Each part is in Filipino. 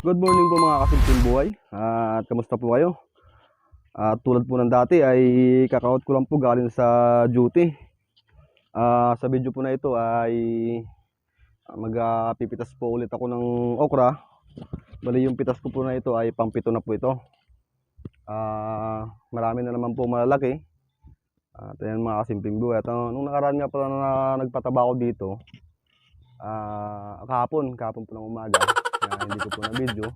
Good morning po mga kasimpleng buhay. At kamusta po kayo? At tulad po ng dati ay kakaot ko lang po galing sa duty. Sa video po na ito ay magpipitas po ulit ako ng okra. Bali yung pitas ko po na ito ay pang-pito na po ito. Marami na naman po malalaki. At ayan mga kasimpleng buhay. At nung nakaraan nga pala na nagpataba ako dito, kahapon po ng umaga, hindi ko po na video.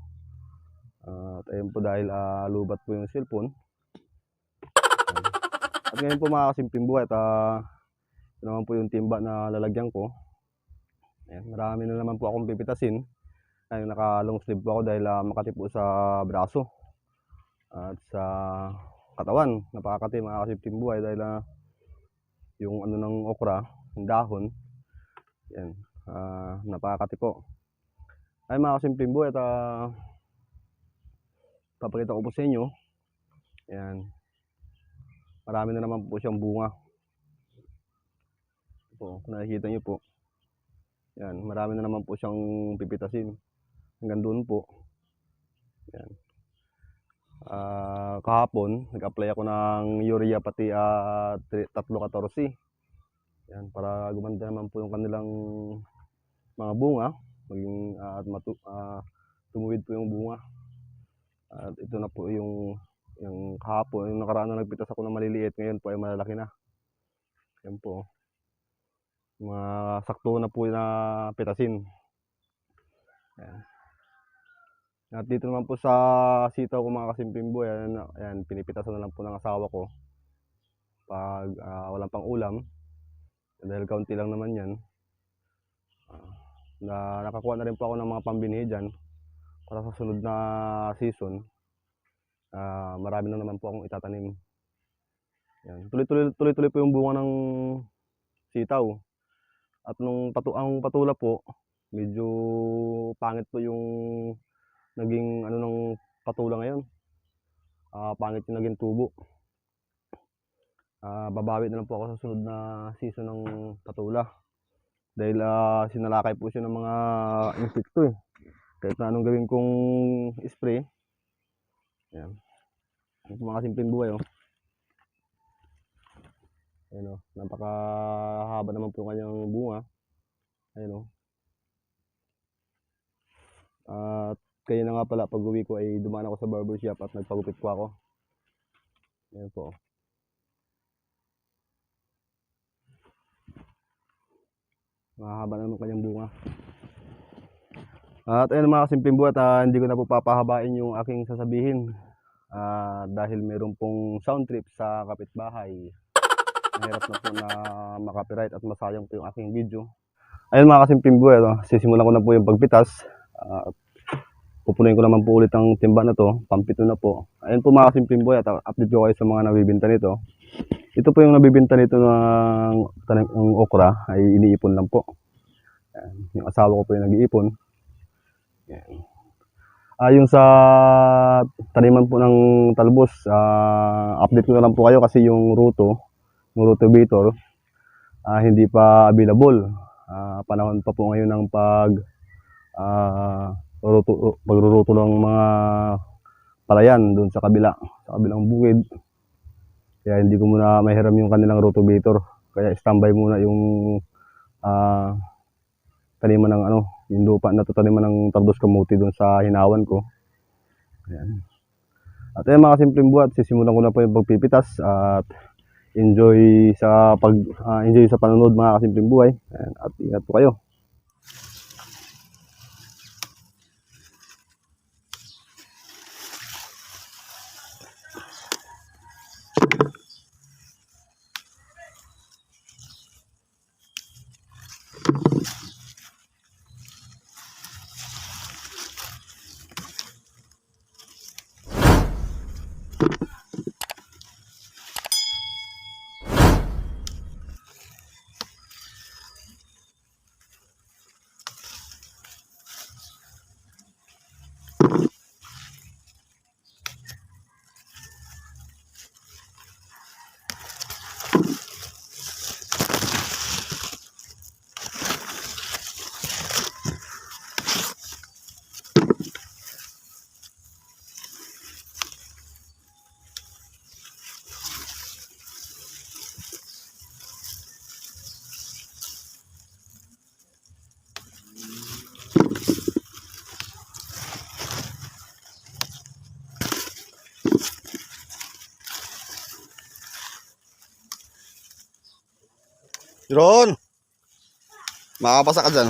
At ayun po dahil lubat po yung cellphone. At ngayon po mga kasimpleng buhay, ito naman po yung timba na lalagyan ko. Ayan, marami na naman po akong pipitasin. Ayun, naka long sleeve po ako dahil makati po sa braso at sa katawan. Napakakati mga kasimpleng buhay dahil yung ano ng okra, yung dahon, yan, napakakati po. Ay mga kasimpleng buhay, at papakita ko po sa inyo. Ayan, marami na naman po siyang bunga. Ito, kung nakikita nyo po, yan, marami na naman po siyang pipitasin hanggang doon po. Yan. Kahapon nag-apply ako ng urea pati 314. Yan, para gumanda naman po yung kanilang mga bunga, maging tumuwid po yung bunga. At ito na po yung kahapon, yung nakaraan na nagpitas ako ng maliliit, ngayon po ay malalaki na. Yan po. Mga sakto na po na pitasin. Yan. At dito naman po sa sitaw ko mga kasimpleng buhay, ayan, pinipitasan na lang po ng asawa ko pag walang pang ulam. Dahil kaunti lang naman yan. Nakakuha na rin po ako ng mga pambinhi dyan para sa sunod na season. Marami na naman po akong itatanim. Yan. Tuloy-tuloy po yung bunga ng sitaw. At ang patula po, medyo pangit po yung naging ano ng patula ngayon. Pangit yung naging tubo. Babawi na lang po ako sa sunod na season ng patula. Dahil sinalakay po siya ng mga insekto eh. Kahit na anong gawin kong spray. Ayan. Ito mga simpleng buhay oh. Ayan oh. Napakahaba naman po yung kanyang bunga. Ayan oh. At kaya na nga pala pag uwi ko ay dumaan ako sa barbershop at nagpagupit po ako. Ayan po. Mahaba naman kanyang bunga. At ayun mga kasimpleng buhay, hindi ko na po papahabain yung aking sasabihin. Dahil meron pong sound trip sa kapitbahay. Mahirap na po na makapiright at masayang po yung aking video. Ayun mga kasimpleng buhay, sisimulan ko na po yung pagpitas. Pupunuin ko naman po ulit ang timba na to, pampito na po. Ayun po mga kasimpleng buhay, at update ko kayo sa mga nabibinta nito. Ito po yung nabibinta nito ng okra, ay iniipon lang po. Ayan, yung asawa ko po yung nag-iipon. Yung sa taniman po ng talbos, update ko na lang po kayo kasi yung rotovator, hindi pa available. Panahon pa po ngayon ng pagruruto ng mga palayan doon sa kabilang bukid. Kaya hindi ko muna mahiram yung kanilang rotovator. Kaya standby muna yung taniman ng yung lupa na taniman ng talbos kamuti doon sa hinawan ko. Ayan. At ayan mga simpleng buhat, sisimulan ko na po yung pagpipitas at enjoy sa panonood mga kasimpleng buhay. Ayan. At ingat po kayo. Ron! Makakapasa ka dyan.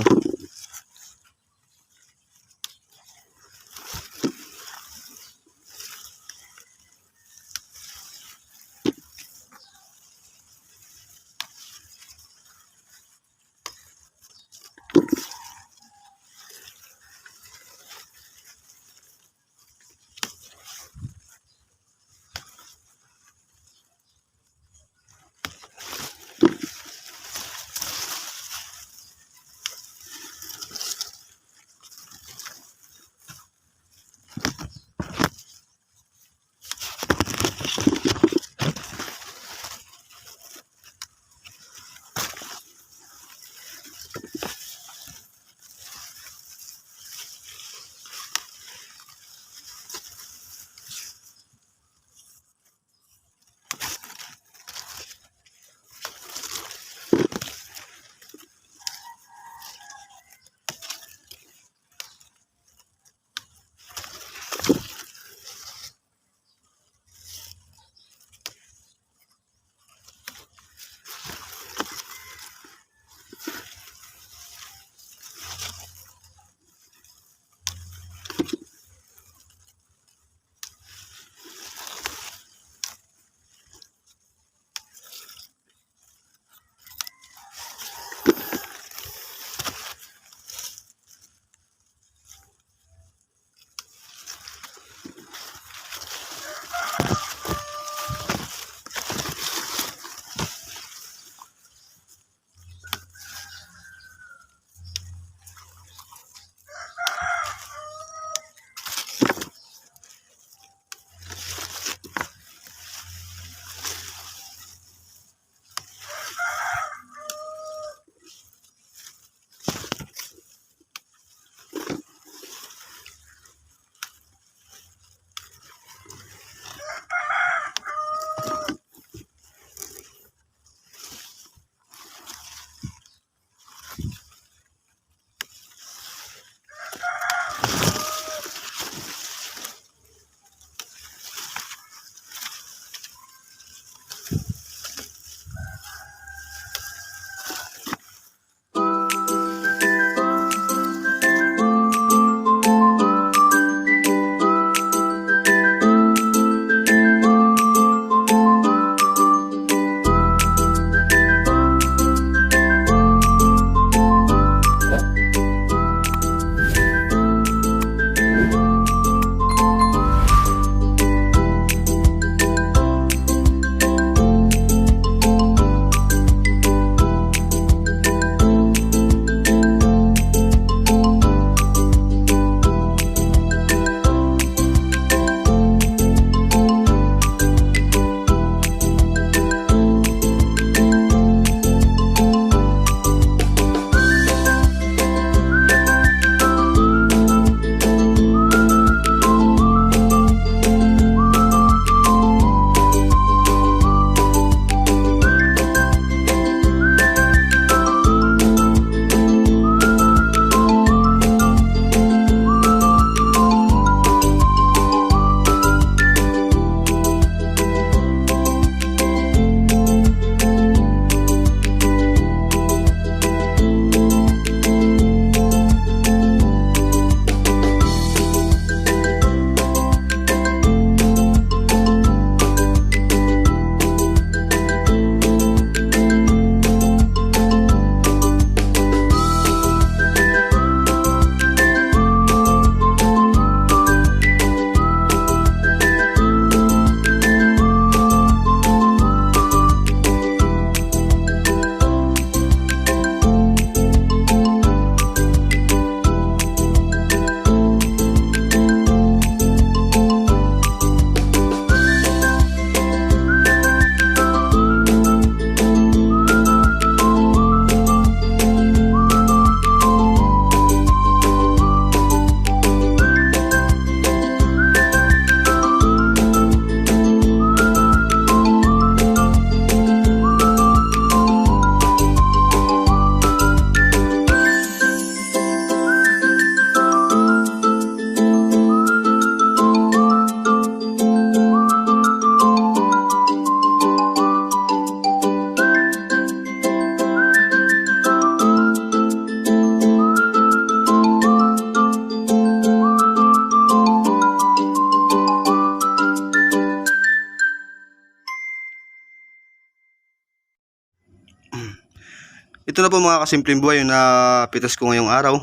Ito na po mga kasimpleng buhay yung napitas ko ngayong araw.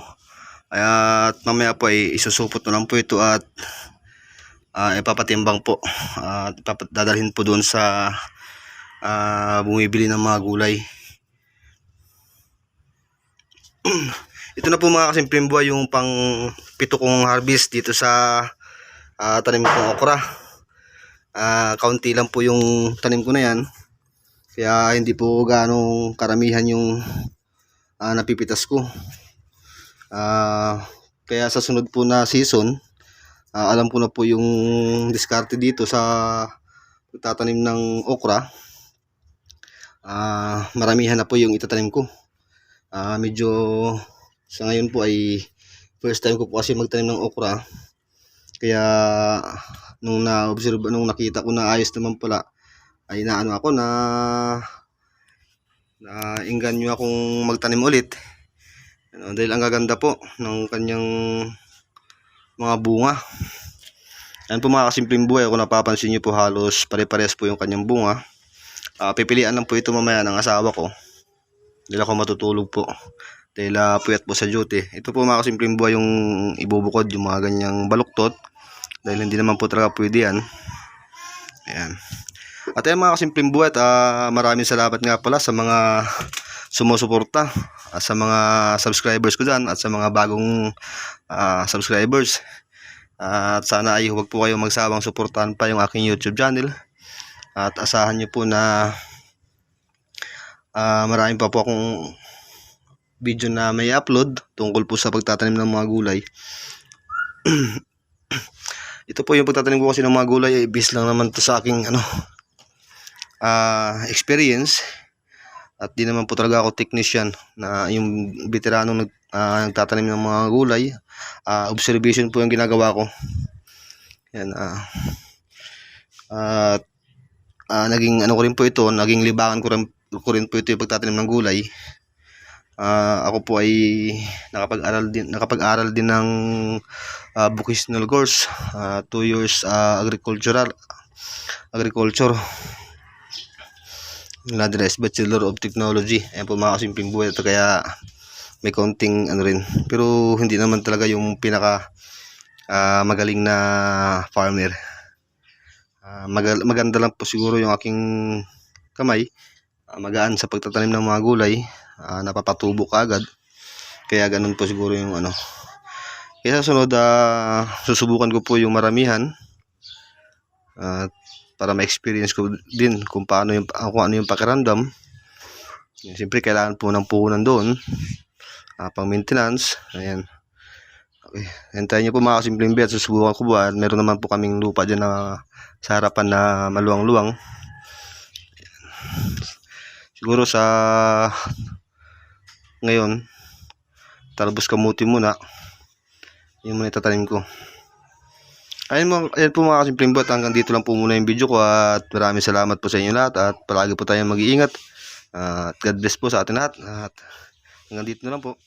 At mamaya po ay isusupot na lang po ito at ipapatimbang po. At dadalhin po doon sa bumibili ng mga gulay. Ito na po mga kasimpleng buhay yung pang pito kong harvest dito sa tanim kong okra. Kaunti lang po yung tanim ko na yan. Kaya hindi po ganong karamihan yung napipitas ko. Kaya sa sunod po na season, alam ko na po yung diskarte dito sa pagtatanim ng okra. Maramihan na po yung itatanim ko. Medyo sa ngayon po ay first time ko po kasi magtanim ng okra. Kaya nung nakita ko na ayos naman pala, ay naano ako na inganyo akong magtanim ulit. Dahil ang gaganda po ng kanyang mga bunga. Yan po mga kasimpleng buhay. Kung napapansin nyo po, halos pare-pares po yung kanyang bunga. Pipilian lang po ito mamaya ng asawa ko. Dahil ako matutulog po. Dahil puyat po sa duty. Ito po mga kasimpleng buhay yung ibubukod yung mga ganyang baluktot. Dahil hindi naman po talaga pwede yan. Ayan. At ayan mga kasimpleng buhay, maraming salamat nga pala sa mga sumusuporta at sa mga subscribers ko dyan at sa mga bagong subscribers. At sana ay huwag po kayo magsawang suportahan pa yung aking YouTube channel. At asahan nyo po na maraming pa po akong video na may upload tungkol po sa pagtatanim ng mga gulay. Ito po yung pagtatanim ko kasi ng mga gulay ay based lang naman to sa aking experience. At di naman po talaga ako technician na yung veteranong nagtatanim ng mga gulay. Observation po yung ginagawa ko. Yan. Naging ko rin po ito, naging libangan ko rin po ito yung pagtatanim ng gulay. Ako po ay nakapag-aral din ng vocational course, 2 years agriculture. Ladres Bachelor of Technology. Ayan po mga kasimpleng buhay ito, kaya may konting rin. Pero hindi naman talaga yung pinaka magaling na farmer. Maganda lang po siguro yung aking kamay. Magaan sa pagtatanim ng mga gulay. Napapatubo ka agad. Kaya ganun po siguro yung Kaya sa sunod, susubukan ko po yung maramihan. Para ma-experience ko din kung ano yung pakiramdam. Siyempre kailangan po ng puhunan doon, pang maintenance. Ayan. Okay. Hintayin nyo po mga kasimpleng bet. Susubukan ko ba. Meron naman po kaming lupa dyan na sa harapan na maluwang-luwang. Siguro sa ngayon, talbos kamuti muna. Yung muna itatanim ko. Ayan po mga kasimpleng bot, hanggang dito lang po muna yung video ko at maraming salamat po sa inyo lahat at palagi po tayong mag-iingat at God bless po sa atin lahat at hanggang dito na lang po.